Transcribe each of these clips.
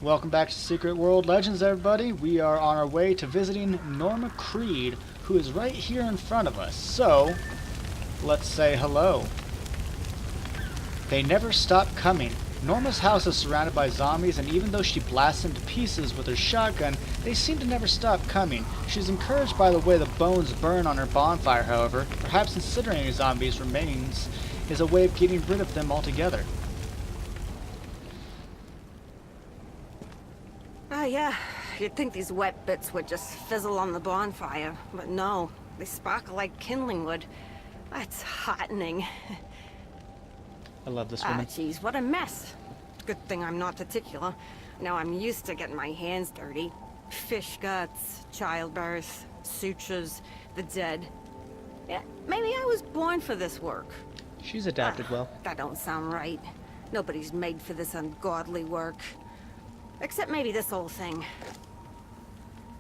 Welcome back to Secret World Legends, everybody. We are on our way to visiting Norma Creed, who is right here in front of us. So, let's say hello. They never stop coming. Norma's house is surrounded by zombies, and even though she blasts them to pieces with her shotgun, they seem to never stop coming. She's encouraged by the way the bones burn on her bonfire, however. Perhaps incinerating zombies' remains is a way of getting rid of them altogether. Oh, yeah. You'd think these wet bits would just fizzle on the bonfire, but no. They sparkle like kindling wood. That's heartening. I love this woman. Ah, jeez, what a mess. Good thing I'm not particular. Now I'm used to getting my hands dirty. Fish guts, childbirth, sutures, the dead. Yeah, maybe I was born for this work. She's adapted well. That don't sound right. Nobody's made for this ungodly work. Except maybe this old thing.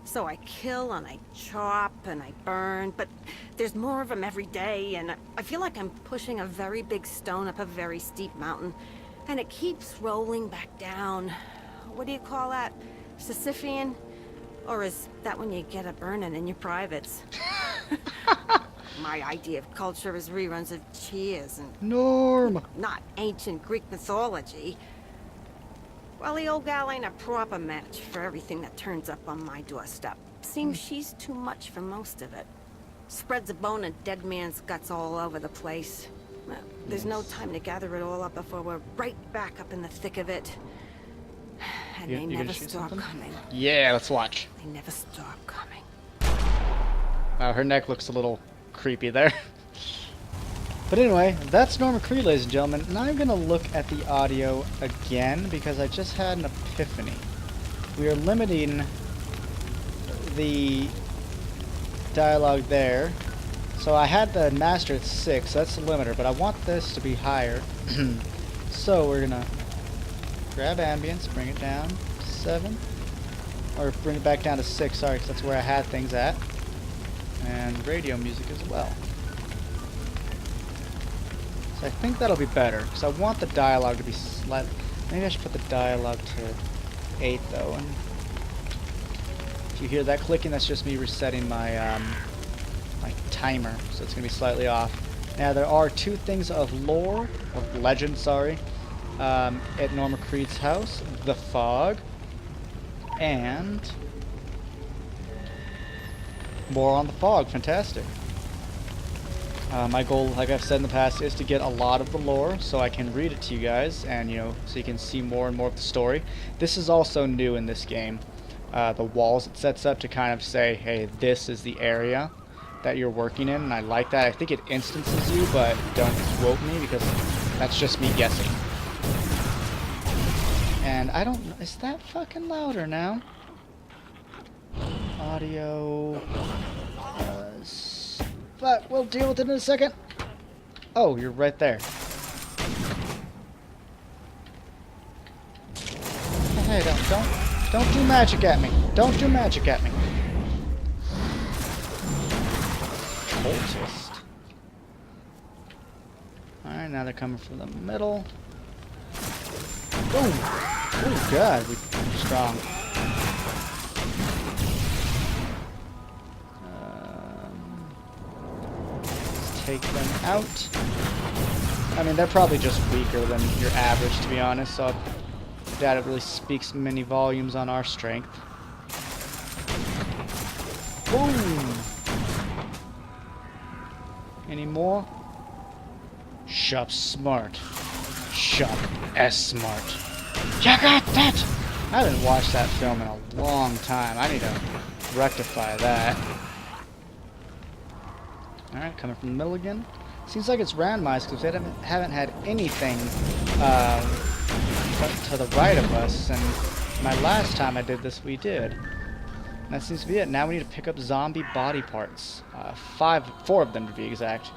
So I kill and I chop and I burn, but there's more of them every day, and I feel like I'm pushing a very big stone up a very steep mountain, and it keeps rolling back down. What do you call that? Sisyphean? Or is that when you get a burning in your privates? My idea of culture is reruns of Cheers and... Norma! Not ancient Greek mythology. Well, the old gal ain't a proper match for everything that turns up on my doorstep. Seems she's too much for most of it. Spreads a bone of dead man's guts all over the place. Well, there's no time to gather it all up before we're right back up in the thick of it. And they never stop coming. Yeah, let's watch. They never stop coming. Wow, her neck looks a little creepy there. But anyway, that's Norma Creed, ladies and gentlemen, and I'm going to look at the audio again because I just had an epiphany. We are limiting the dialogue there. So I had the master at 6, that's the limiter, but I want this to be higher. So we're going to grab ambience, bring it down to 7, or bring it back down to 6, sorry, because that's where I had things at. And radio music as well. I think that'll be better, because I want the dialogue to be slight. Maybe I should put the dialogue to 8, though. And if you hear that clicking, that's just me resetting my my timer, so it's going to be slightly off. Now, there are 2 things of lore, of legend, sorry, at Norma Creed's house. The fog, and more on the fog. Fantastic. My goal, like I've said in the past, is to get a lot of the lore so I can read it to you guys and, you know, so you can see more and more of the story. This is also new in this game. The walls it sets up to kind of say, hey, this is the area that you're working in, and I like that. I think it instances you, but don't quote me because that's just me guessing. And I don't know, is that fucking louder now? Audio... but we'll deal with it in a second. Oh, you're right there. Hey, don't do magic at me. Don't do magic at me. Cultist. Alright, now they're coming from the middle. Boom! Oh god, we're strong. Take them out. I mean, they're probably just weaker than your average, to be honest, so I doubt it really speaks many volumes on our strength. Boom! Any more? Shop smart. Shop S-smart. You got that! I haven't watched that film in a long time. I need to rectify that. Alright, coming from the middle again. Seems like it's randomized because we haven't had anything to the right of us, and my last time I did this we did. And that seems to be it. Now we need to pick up zombie body parts. 4 of them to be exact.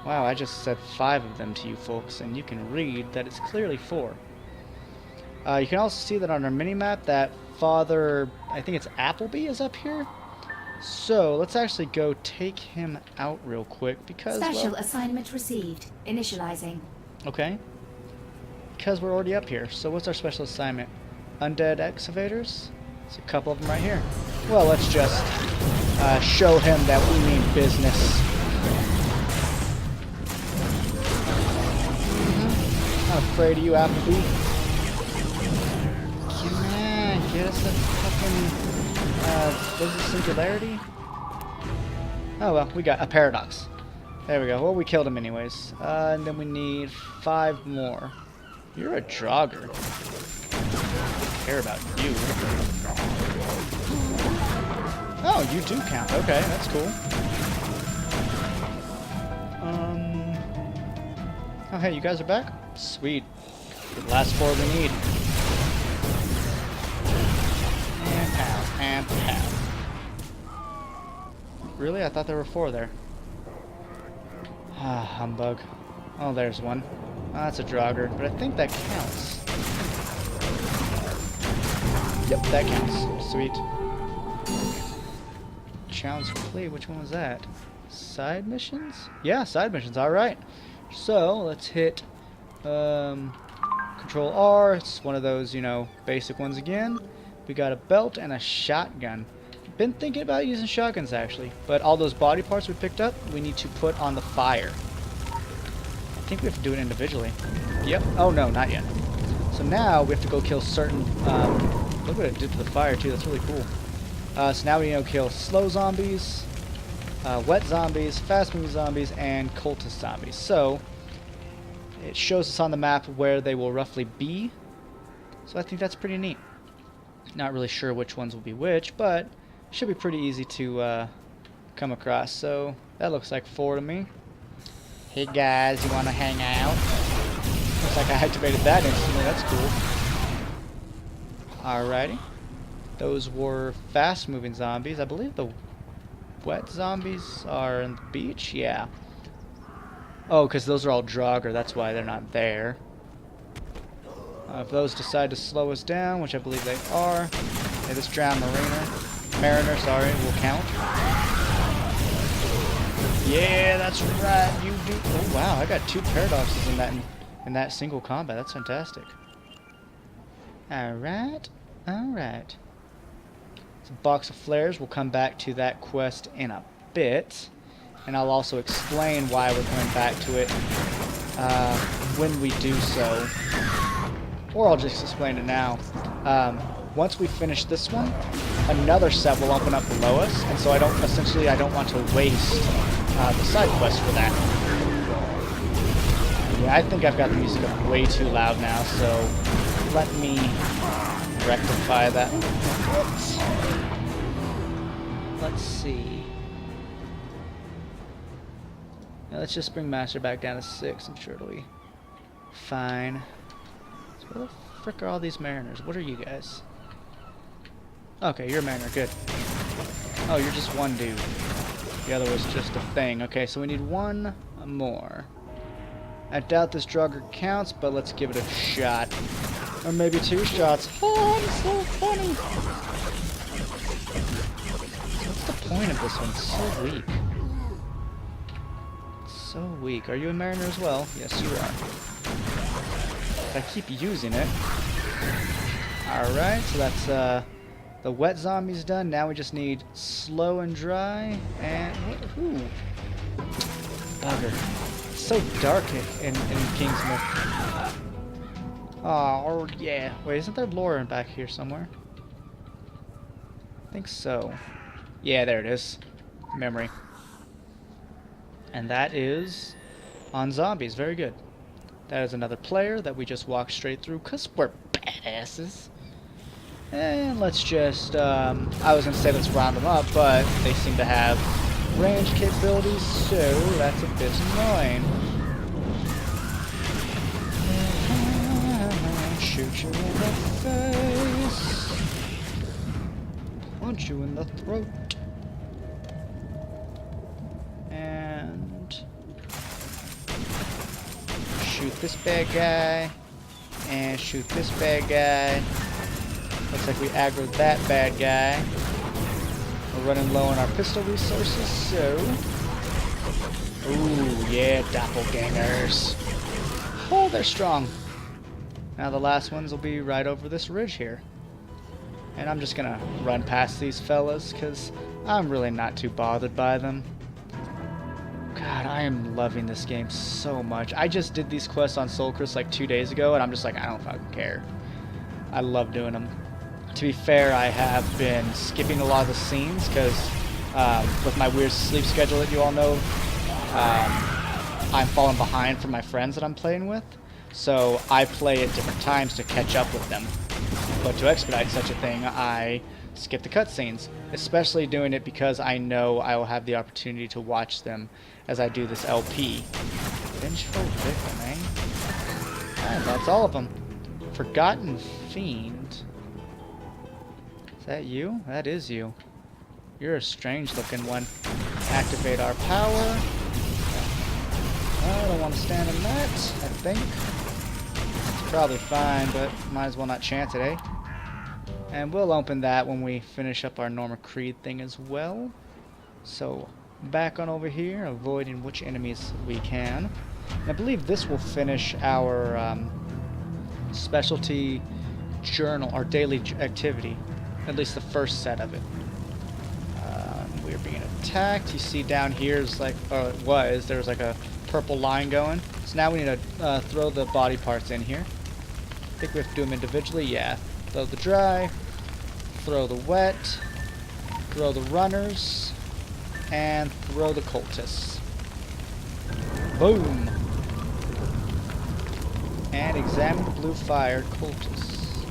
Wow, I just said 5 of them to you folks, and you can read that it's clearly 4. You can also see that on our minimap that Father, I think it's Appleby, is up here. So, let's actually go take him out real quick because, Special well, assignment received. Initializing. okay. Because we're already up here. So what's our special assignment? undead excavators. There's a couple of them right here. Well, let's just show him that we mean business. Not afraid of you, Applebee. Come on, get us a fucking, what is it, singularity? Oh well, we got a paradox. There we go. Well, we killed him anyways. And then we need 5 more. You're a jogger. I care about you. Oh, you do count. Okay, that's cool. Oh, hey, you guys are back? Sweet. The last 4 we need. And pow, and pow. Really? I thought there were 4 there. Ah, humbug. Oh, there's one. Oh, that's a jogger, but I think that counts. Yep, that counts. Sweet. Challenge complete. Which one was that? Side missions? Yeah, side missions. Alright. So, let's hit Control R. It's one of those, you know, basic ones again. We got a belt and a shotgun. Been thinking about using shotguns actually, but all those body parts we picked up, we need to put on the fire. I think we have to do it individually. Yep. Oh no, not yet. So now we have to go kill certain. Look what it did to the fire too. That's really cool. So now we need to kill slow zombies, wet zombies, fast-moving zombies, and cultist zombies. So it shows us on the map where they will roughly be. So I think that's pretty neat. Not really sure which ones will be which, but should be pretty easy to come across. So that looks like 4 to me. Hey guys, you want to hang out? Looks like I activated that instantly. That's cool. Alrighty. Those were fast-moving zombies. I believe the wet zombies are in the beach. Yeah. Oh, because those are all Draugr. That's why they're not there. If those decide to slow us down, which I believe they are, hey, this drowned mariner, sorry, will count. Yeah, that's right. You do. Oh wow, I got 2 paradoxes in that single combat. That's fantastic. All right, all right. It's a box of flares. We'll come back to that quest in a bit, and I'll also explain why we're coming back to it when we do so. Or I'll just explain it now. Once we finish this one, another set will open up below us, and so I don't want to waste the side quest for that. Yeah, I think I've got the music up way too loud now, so let me rectify that. Let's see. Now let's just bring Master back down to 6. I'm sure it'll be fine. Where the frick are all these mariners? What are you guys? Okay, you're a mariner. Good. Oh, you're just one dude. The other was just a thing. Okay, so we need 1 more. I doubt this Draugr counts, but let's give it a shot. Or maybe 2 shots. Oh, I'm so funny! What's the point of this one? It's so weak. So weak. Are you a mariner as well? Yes, you are. I keep using it. Alright, so that's the wet zombies done. Now we just need slow and dry. And ooh, bugger. It's so dark in Kingsmouth. Oh yeah. Wait, isn't there lore back here somewhere? I think so. Yeah, there it is. Memory. And that is on zombies. Very good. That is another player that we just walked straight through because we're badasses. And let's just, I was going to say let's round them up, but they seem to have range capabilities, so that's a bit annoying. Shoot you in the face. Punch you in the throat. And shoot this bad guy. And shoot this bad guy. Looks like we aggroed that bad guy. We're running low on our pistol resources, so... Ooh, yeah, doppelgangers. Oh, they're strong. Now the last ones will be right over this ridge here. And I'm just gonna run past these fellas, because I'm really not too bothered by them. God, I am loving this game so much. I just did these quests on Soulkrist like 2 days ago, and I'm just like, I don't fucking care. I love doing them. To be fair, I have been skipping a lot of the scenes, because with my weird sleep schedule that you all know, I'm falling behind from my friends that I'm playing with. So I play at different times to catch up with them. But to expedite such a thing, I skip the cutscenes, especially doing it because I know I will have the opportunity to watch them as I do this LP. Vengeful Victim, eh? And that's all of them. Forgotten Fiend. Is that you? That is you. You're a strange looking one. Activate our power. I don't want to stand in that, I think. It's probably fine, but might as well not chance it, eh? And we'll open that when we finish up our Norma Creed thing as well. So, back on over here, avoiding which enemies we can. And I believe this will finish our specialty journal, our daily activity. At least the first set of it. We're being attacked. You see down here is like, or it was, there was like a purple line going. So now we need to throw the body parts in here. I think we have to do them individually. Yeah. Throw the dry, throw the wet, throw the runners, and throw the cultists. Boom! And examine the blue fire cultists.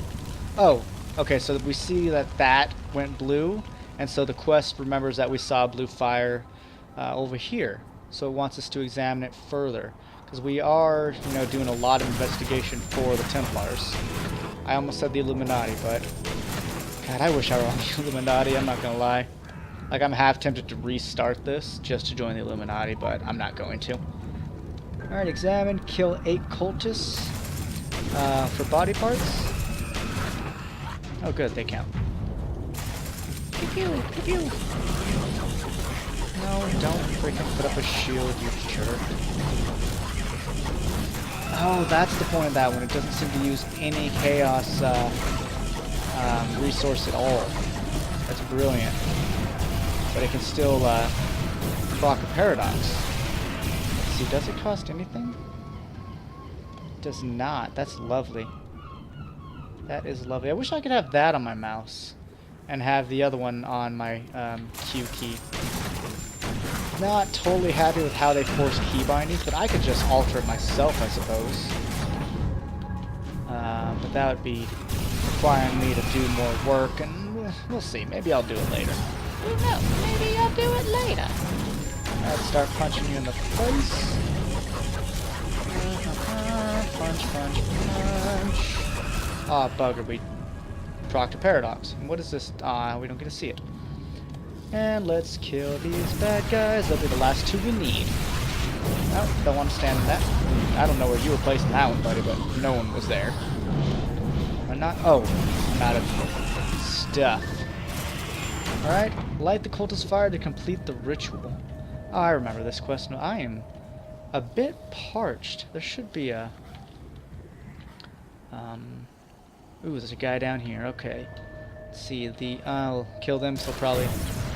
Oh, okay, so we see that that went blue, and so the quest remembers that we saw blue fire over here. So it wants us to examine it further, because we are, you know, doing a lot of investigation for the Templars. I almost said the Illuminati, but God, I wish I were on the Illuminati, I'm not gonna lie. Like, I'm half tempted to restart this just to join the Illuminati, but I'm not going to. Alright, examine, kill 8 cultists for body parts. Oh good, they count. Pew pew, pew pew. No, don't freaking put up a shield, you jerk. Oh, that's the point of that one. It doesn't seem to use any chaos resource at all. That's brilliant. But it can still proc a paradox. Let's see, does it cost anything? It does not. That's lovely. That is lovely. I wish I could have that on my mouse and have the other one on my Q key. Not totally happy with how they force key bindings, but I could just alter it myself, I suppose. But that would be requiring me to do more work, and we'll see. Maybe I'll do it later. Who knows? Maybe I'll do it later. Let's start punching you in the face. Punch, punch, punch. Ah, bugger, we procced a paradox. And what is this? Ah, we don't get to see it. And let's kill these bad guys. They'll be the last 2 we need. Oh, don't want to stand in that. I don't know where you were placing that one, buddy, but no one was there. I'm not. Oh, I'm out of stuff. Alright, light the cultist fire to complete the ritual. Oh, I remember this quest. No, I am a bit parched. There should be a... Ooh, there's a guy down here. Okay. Let's see, I'll kill them, so they'll probably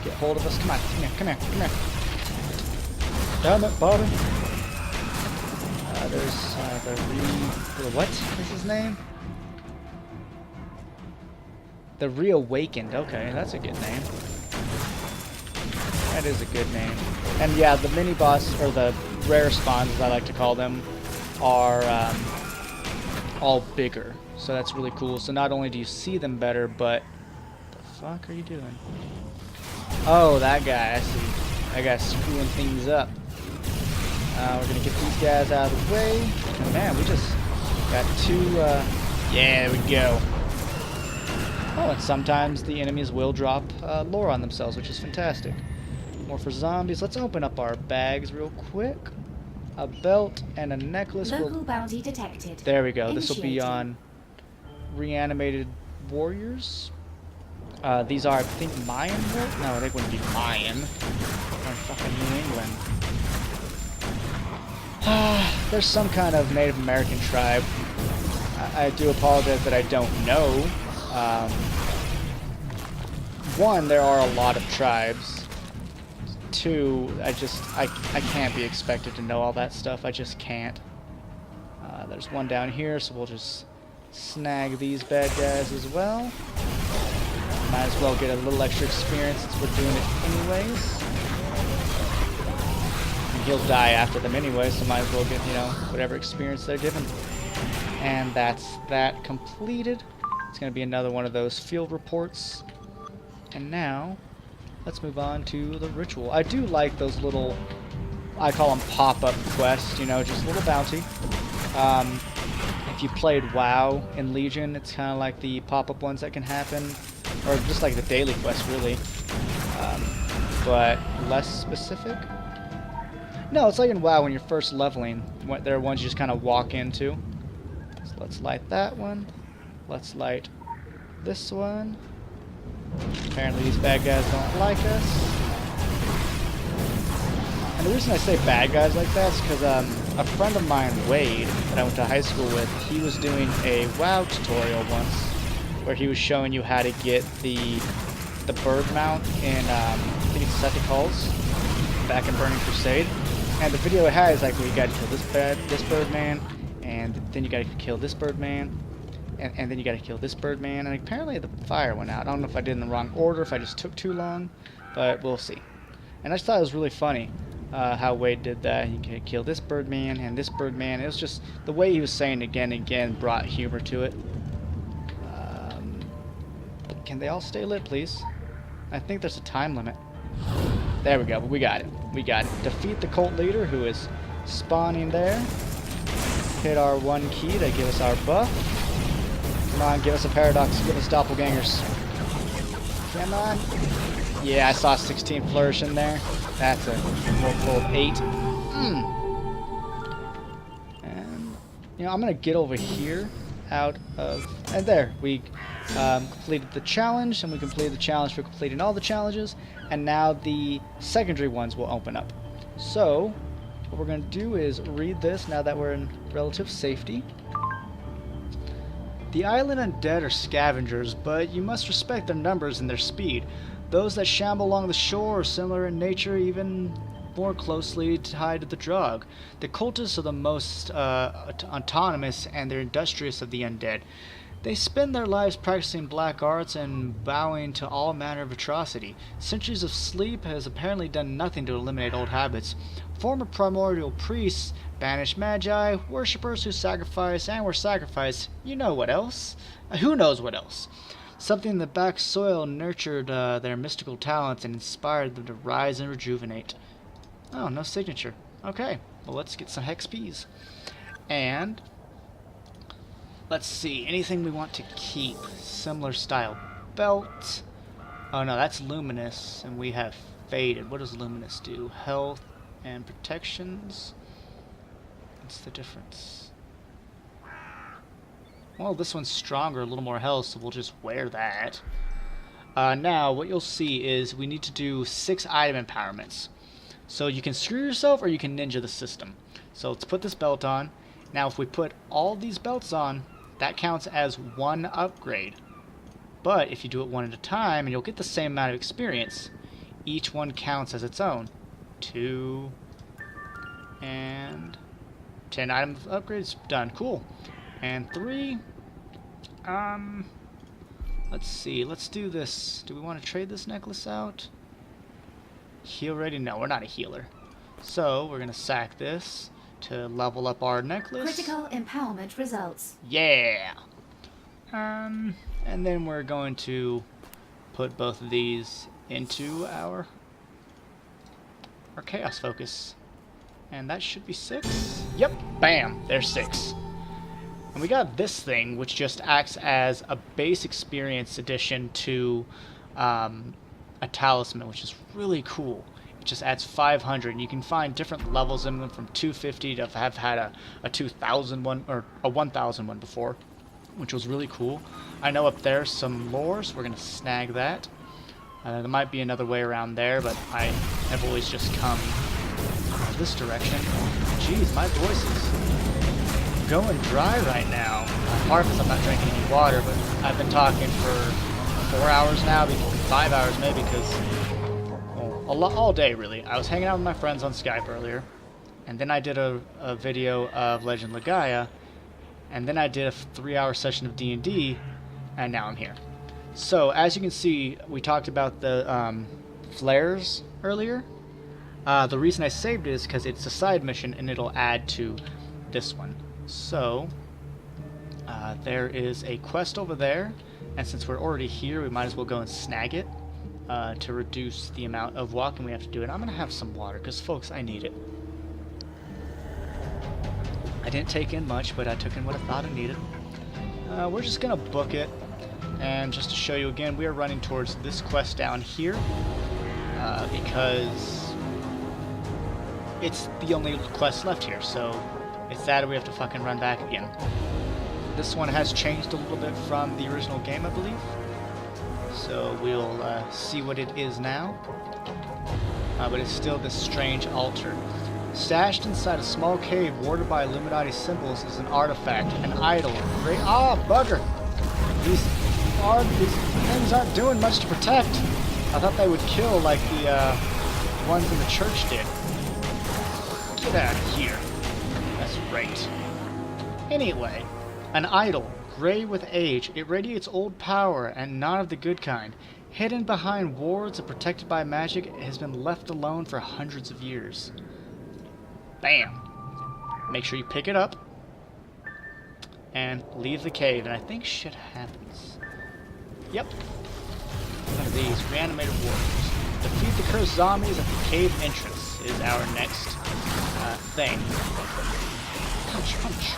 get hold of us. Come on, come here, come here, come here. Damn it, Bobby. There's what is his name? The Reawakened. Okay, that's a good name. That is a good name. And yeah, the mini boss, or the rare spawns, as I like to call them, are all bigger. So that's really cool. So not only do you see them better, but what the fuck are you doing? Oh, that guy. I see. That guy's screwing things up. We're gonna get these guys out of the way. And man, we just got 2. Yeah, there we go. Oh, and sometimes the enemies will drop lore on themselves, which is fantastic. More for zombies. Let's open up our bags real quick. A belt and a necklace. Local bounty detected. There we go. This will be on reanimated warriors. These are, I think, Mayan warriors? No, they wouldn't be Mayan. They're fucking New England. There's some kind of Native American tribe I do apologize that I don't know. One, there are a lot of tribes. Two, I can't be expected to know all that stuff. I just can't. There's one down here, so we'll just snag these bad guys as well. Might as well get a little extra experience since we're doing it anyways. And he'll die after them anyway, so might as well get, you know, whatever experience they're given. And that's that completed. It's going to be another one of those field reports. And now, let's move on to the ritual. I do like those little, I call them pop-up quests, you know, just a little bounty. If you played WoW in Legion, it's kind of like the pop-up ones that can happen, or just like the daily quest, really, but less specific. No, it's like in WoW when you're first leveling. There are ones you just kind of walk into. So let's light that one. Let's light this one. Apparently these bad guys don't like us. And the reason I say bad guys like that is because a friend of mine, Wade, that I went to high school with, he was doing a WoW tutorial once where he was showing you how to get the bird mount in, I think it's Septic Halls, back in Burning Crusade. And the video it has, like, where you gotta kill this bird man, and then you gotta kill this bird man, and then you gotta kill this bird man, and apparently the fire went out. I don't know if I did it in the wrong order, if I just took too long, but we'll see. And I just thought it was really funny how Wade did that. He could kill this bird man and this bird man. It was just the way he was saying it again and again brought humor to it. Can they all stay lit, please? I think there's a time limit. There we go. We got it. We got it. Defeat the cult leader who is spawning there. Hit our one key to give us our buff. Come on, give us a paradox. Give us doppelgangers. Come on. Yeah, I saw 16 flourish in there. That's a multiple of 8. And, you know, I'm going to get over here out of... And there, we completed the challenge, and we completed the challenge for completing all the challenges, and now the secondary ones will open up. So, what we're going to do is read this now that we're in relative safety. The island undead are scavengers, but you must respect their numbers and their speed. Those that shamble along the shore are similar in nature, even more closely tied to the drug. The cultists are the most autonomous, and they're industrious of the undead. They spend their lives practicing black arts and bowing to all manner of atrocity. Centuries of sleep has apparently done nothing to eliminate old habits. Former primordial priests, banished magi, worshippers who sacrifice and were sacrificed. You know what else? Who knows what else? Something in the back soil nurtured their mystical talents and inspired them to rise and rejuvenate. Oh, no signature. Okay, well, let's get some hex Ps. And let's see, anything we want to keep. Similar style belt. Oh no, that's luminous, and we have faded. What does luminous do? Health and protections. What's the difference? Well, this one's stronger, a little more health, so we'll just wear that. Now, what you'll see is we need to do 6 item empowerments. So you can screw yourself or you can ninja the system. So let's put this belt on. Now, if we put all these belts on, that counts as 1 upgrade. But if you do it one at a time, and you'll get the same amount of experience, each one counts as its own. 2 and 10 item upgrades done. Cool. And 3. Let's see. Let's do this. Do we want to trade this necklace out? Heal ready? No, we're not a healer. So we're gonna sack this to level up our necklace. Critical empowerment results. Yeah. And then we're going to put both of these into our chaos focus. And that should be 6. Yep, bam, there's 6. And we got this thing, which just acts as a base experience addition to a talisman, which is really cool. It just adds 500, and you can find different levels in them from 250 to have had a 2,000 one, or a 1,000 one before, which was really cool. I know up there's some lore, so we're going to snag that. There might be another way around there, but I have always just come this direction. Jeez, my voice is going dry right now. Part because I'm not drinking any water, but I've been talking for 4 hours now, 5 hours maybe, because all day really. I was hanging out with my friends on Skype earlier, and then I did a video of Legend Legaia, and then I did a 3-hour session of D&D, and now I'm here. So as you can see, we talked about the flares earlier. The reason I saved it is because it's a side mission and it'll add to this one. So there is a quest over there, and since we're already here, we might as well go and snag it to reduce the amount of walking we have to do. And I'm gonna have some water because, folks, I need it. I didn't take in much, but I took in what I thought I needed. We're just gonna book it, and just to show you again, we are running towards this quest down here because it's the only quest left here, so it's that or we have to fucking run back again. This one has changed a little bit from the original game, I believe. So we'll see what it is now. But it's still this strange altar. Stashed inside a small cave warded by Illuminati symbols is an artifact, an idol. Great bugger! These things aren't doing much to protect. I thought they would kill like the ones in the church did. Get out of here. That's right. Anyway, an idol, gray with age. It radiates old power and not of the good kind. Hidden behind wards and protected by magic, it has been left alone for hundreds of years. Bam! Make sure you pick it up and leave the cave, and I think shit happens. Yep. Look at these reanimated warriors. Defeat the cursed zombies at the cave entrance is our next thing. Punch, punch.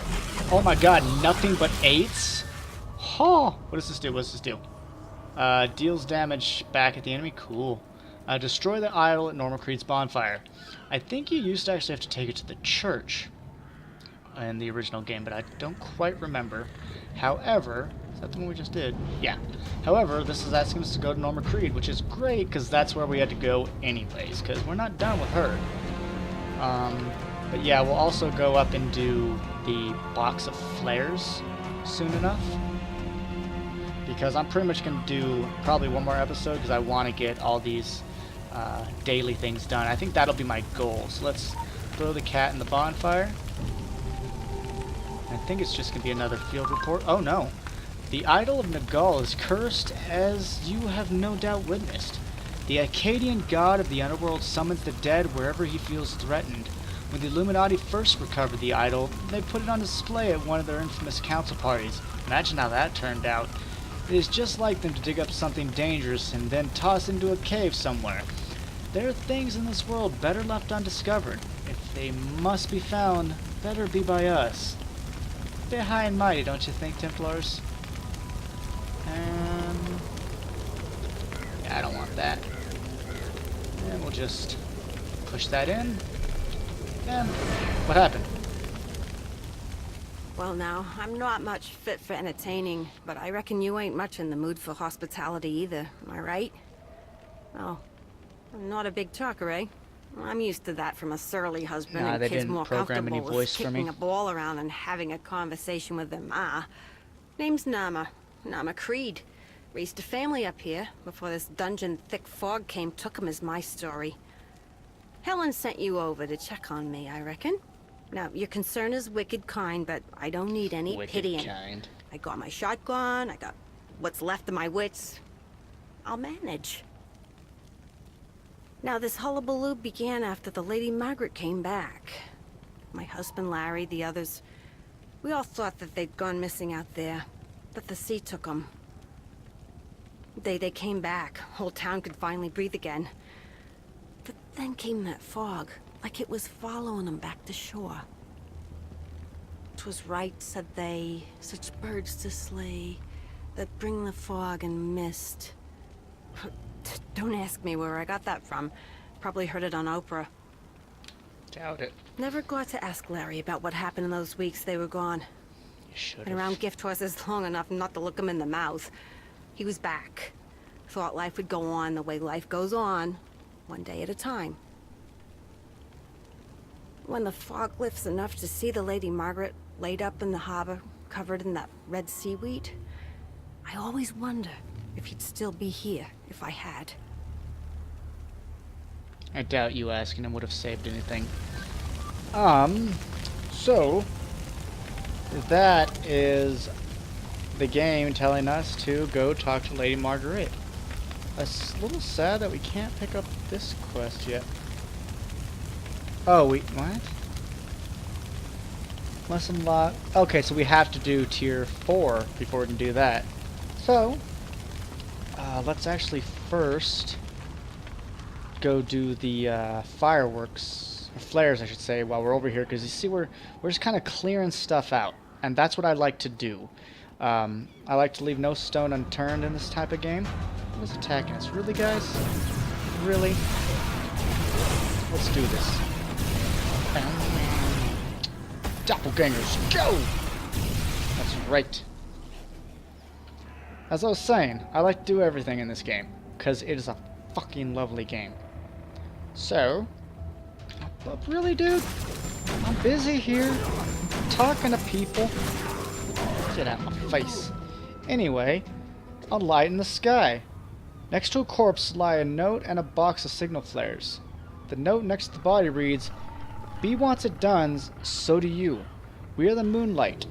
Oh my god, nothing but 8s? Huh. What does this do? What does this do? Deals damage back at the enemy. Cool. Destroy the idol at Norma Creed's bonfire. I think you used to actually have to take it to the church in the original game, but I don't quite remember. However, is that the one we just did? Yeah. However, this is asking us to go to Norma Creed, which is great because that's where we had to go anyways, because we're not done with her. But yeah, we'll also go up and do the box of flares soon enough, because I'm pretty much going to do probably one more episode because I want to get all these daily things done. I think that'll be my goal. So let's throw the cat in the bonfire. I think it's just going to be another field report. Oh no. The idol of Nagal is cursed, as you have no doubt witnessed. The Akkadian god of the underworld summons the dead wherever he feels threatened. When the Illuminati first recovered the idol, they put it on display at one of their infamous council parties. Imagine how that turned out. It is just like them to dig up something dangerous and then toss it into a cave somewhere. There are things in this world better left undiscovered. If they must be found, better be by us. Bit high and mighty, don't you think, Templars? Yeah, I don't want that. And we'll just push that in. And what happened? Well now, I'm not much fit for entertaining, but I reckon you ain't much in the mood for hospitality either, am I right? Oh, I'm not a big talker, eh? I'm used to that from a surly husband, Nah, and they kids didn't more program any comfortable with voice for me. kicking a ball around and having a conversation with their ma. Name's Nama Creed. Raised a family up here before this dungeon thick fog came took him, is my story. Helen sent you over to check on me, I reckon. Now, your concern is wicked kind, but I don't need any pitying. Kind. I got my shotgun, I got what's left of my wits. I'll manage. Now, this hullabaloo began after the Lady Margaret came back. My husband Larry, the others, we all thought that they'd gone missing out there, but the sea took them. They came back. Whole town could finally breathe again. But then came that fog, like it was following them back to shore. 'Twas right, said they, such birds to slay, that bring the fog and mist. Don't ask me where I got that from. Probably heard it on Oprah. Doubt it. Never got to ask Larry about what happened in those weeks they were gone. You should Been around gift horses long enough not to look him in the mouth. He was back. Thought life would go on the way life goes on, one day at a time. When the fog lifts enough to see the Lady Margaret, laid up in the harbor, covered in that red seaweed. I always wonder if he'd still be here if I had. I doubt you asking him would have saved anything. So that is the game telling us to go talk to Lady Marguerite. It's a little sad that we can't pick up this quest yet. Oh, what? Must unlock. Okay, so we have to do tier 4 before we can do that. So, let's actually first go do the fireworks, or flares I should say, while we're over here, because you see we're just kind of clearing stuff out, and that's what I like to do. I like to leave no stone unturned in this type of game. What is attacking us? Really, guys? Really? Let's do this. Doppelgangers, go! That's right. As I was saying, I like to do everything in this game, because it is a fucking lovely game. So, but really, dude, I'm busy here, talking to people. Get out of my face. Anyway, a light in the sky. Next to a corpse lie a note and a box of signal flares. The note next to the body reads, "B wants it done, so do you. We are the Moonlight.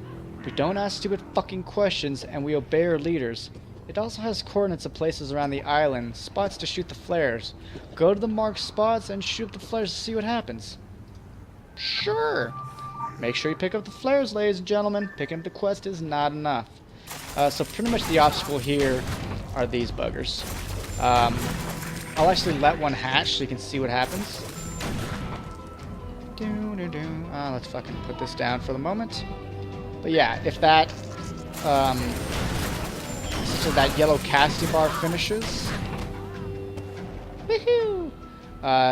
We don't ask stupid fucking questions, and we obey our leaders." It also has coordinates of places around the island, spots to shoot the flares. Go to the marked spots and shoot the flares to see what happens. Sure. Make sure you pick up the flares, ladies and gentlemen. Picking up the quest is not enough. So pretty much the obstacle here are these buggers. I'll actually let one hatch so you can see what happens. Let's fucking put this down for the moment. But yeah, if that so that yellow casting bar finishes, woohoo!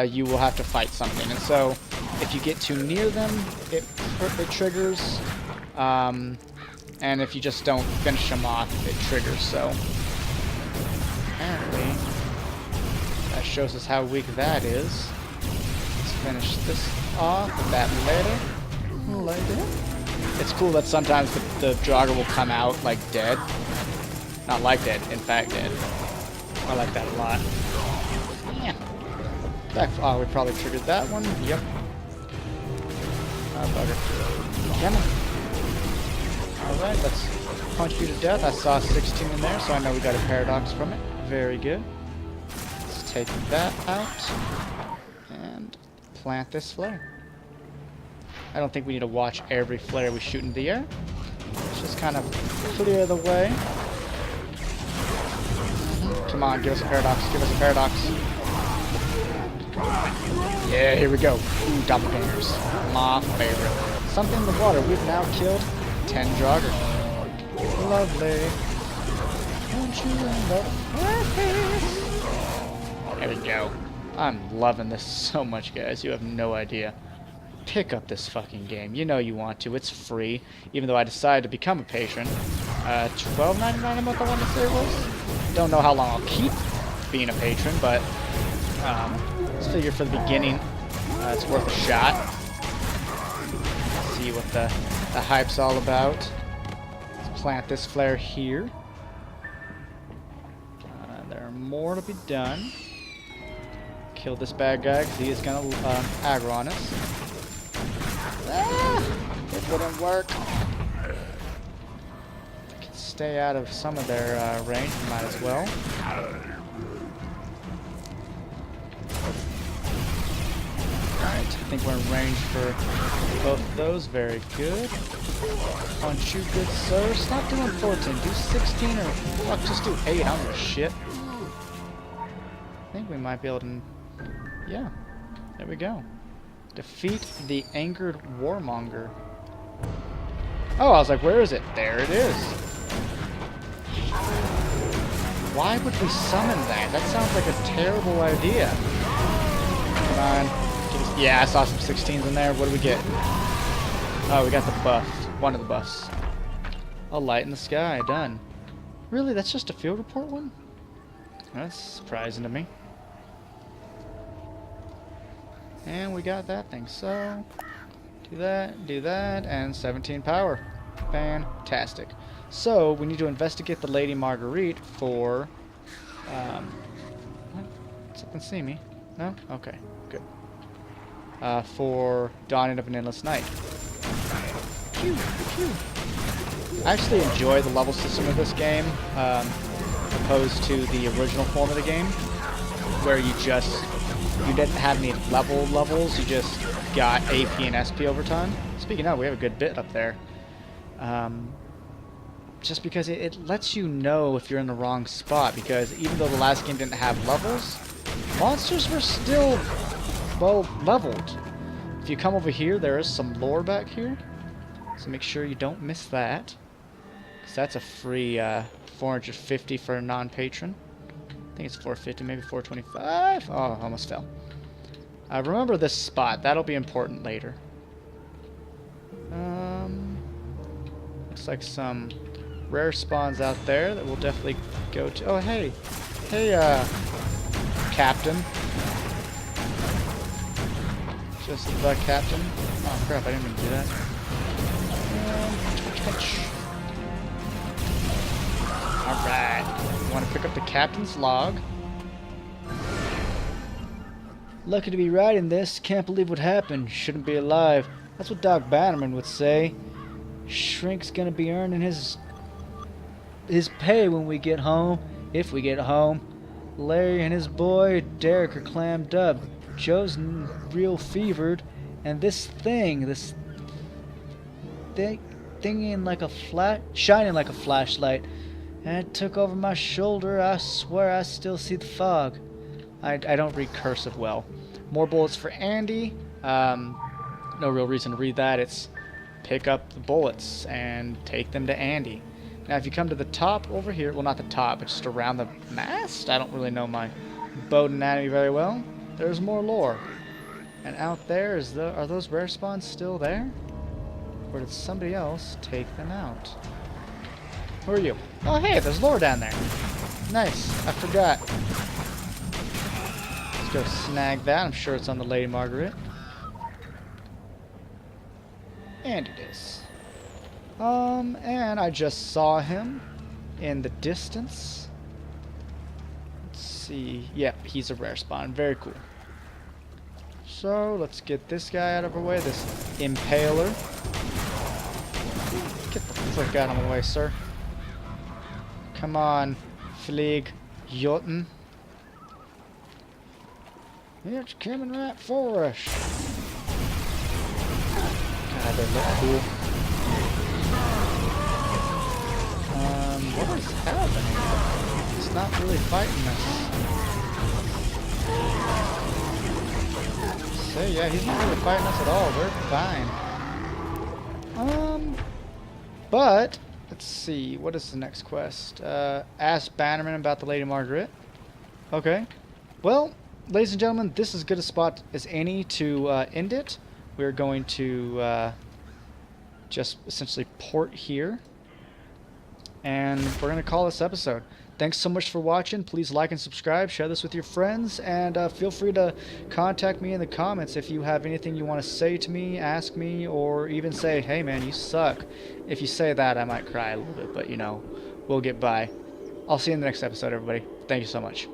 You will have to fight something, and so if you get too near them, it triggers, and if you just don't finish them off, it triggers. So apparently that shows us how weak that is. Let's finish this off with that later. It's cool that sometimes the jogger will come out like dead. Not like dead, in fact dead. I like that a lot. Yeah. Oh, we probably triggered that one. Yep. Bugger. Come on. Alright, let's punch you to death. I saw 16 in there, so I know we got a paradox from it. Very good. Let's take that out. And plant this flare. I don't think we need to watch every flare we shoot in the air. Let's just kind of clear the way. Come on, give us a paradox, give us a paradox. Yeah, here we go. Ooh, doppelgangers. My favorite. Something in the water. We've now killed 10 joggers. Lovely. Don't you love it? There we go. I'm loving this so much, guys. You have no idea. Pick up this fucking game. You know you want to. It's free. Even though I decided to become a patron. $12.99 a month I want to say it was. Don't know how long I'll keep being a patron, but let's figure for the beginning it's worth a shot. See what the hype's all about. Let's plant this flare here. There are more to be done. Kill this bad guy because he is going to aggro on us. Ah, it wouldn't work. Stay out of some of their range, might as well. Alright, I think we're in range for both of those. Very good. Punch you, good sir. Stop doing 14. Do 16 or fuck, just do 8. I don't give a shit. I think we might be able to. Yeah, there we go. Defeat the angered warmonger. Oh, I was like, where is it? There it is. Why would we summon that? That sounds like a terrible idea. Come on. Yeah, I saw some 16s in there. What do we get? Oh, we got the buff. One of the buffs. A light in the sky. Done. Really? That's just a field report one? That's surprising to me. And we got that thing. So, do that, and 17 power. Fantastic. So, we need to investigate the Lady Marguerite for... what? Something see me? No? Okay, good. For Dawning of an Endless Night. Pew, pew. I actually enjoy the level system of this game, opposed to the original form of the game, where you didn't have any levels, you just got AP and SP over time. Speaking of, we have a good bit up there. Just because it lets you know if you're in the wrong spot, because even though the last game didn't have levels, monsters were still, well, leveled. If you come over here, there is some lore back here, so make sure you don't miss that. Because that's a free 450 for a non-patron. I think it's 450, maybe 425. Oh, almost fell. Remember this spot. That'll be important later. Looks like some rare spawns out there that we'll definitely go to. Oh, hey. Hey, Captain. Just the Captain. Oh, crap. I didn't mean to do that. Alright. Want to pick up the Captain's log. Lucky to be riding this. Can't believe what happened. Shouldn't be alive. That's what Doc Bannerman would say. Shrink's gonna be earning his pay when we get home. If we get home. Larry and his boy Derek are clammed up. Joe's real fevered. And this thing shining like a flashlight. And it took over my shoulder. I swear I still see the fog. I don't read cursive well. More bullets for Andy. No real reason to read that. It's pick up the bullets and take them to Andy. Now if you come to the top over here, well not the top, but just around the mast. I don't really know my boat anatomy very well. There's more lore. And out there are those rare spawns still there? Or did somebody else take them out? Who are you? Oh hey, there's lore down there. Nice. I forgot. Let's go snag that. I'm sure it's on the Lady Margaret. And it is. And I just saw him in the distance. Let's see. Yep, he's a rare spawn. Very cool. So, let's get this guy out of our way. This impaler. Get the frick out of my way, sir. Come on, Fleeg Jotun. It's coming right for us. God, they look cool. What is happening? It's not really fighting us. So yeah, he's not really fighting us at all. We're fine. But let's see. What is the next quest? Ask Bannerman about the Lady Margaret. Okay. Well, ladies and gentlemen, this is as good a spot as any to end it. We're going to just essentially port here. And we're going to call this episode. Thanks so much for watching. Please like and subscribe. Share this with your friends. And feel free to contact me in the comments if you have anything you want to say to me, ask me, or even say, hey man, you suck. If you say that, I might cry a little bit. But, you know, we'll get by. I'll see you in the next episode, everybody. Thank you so much.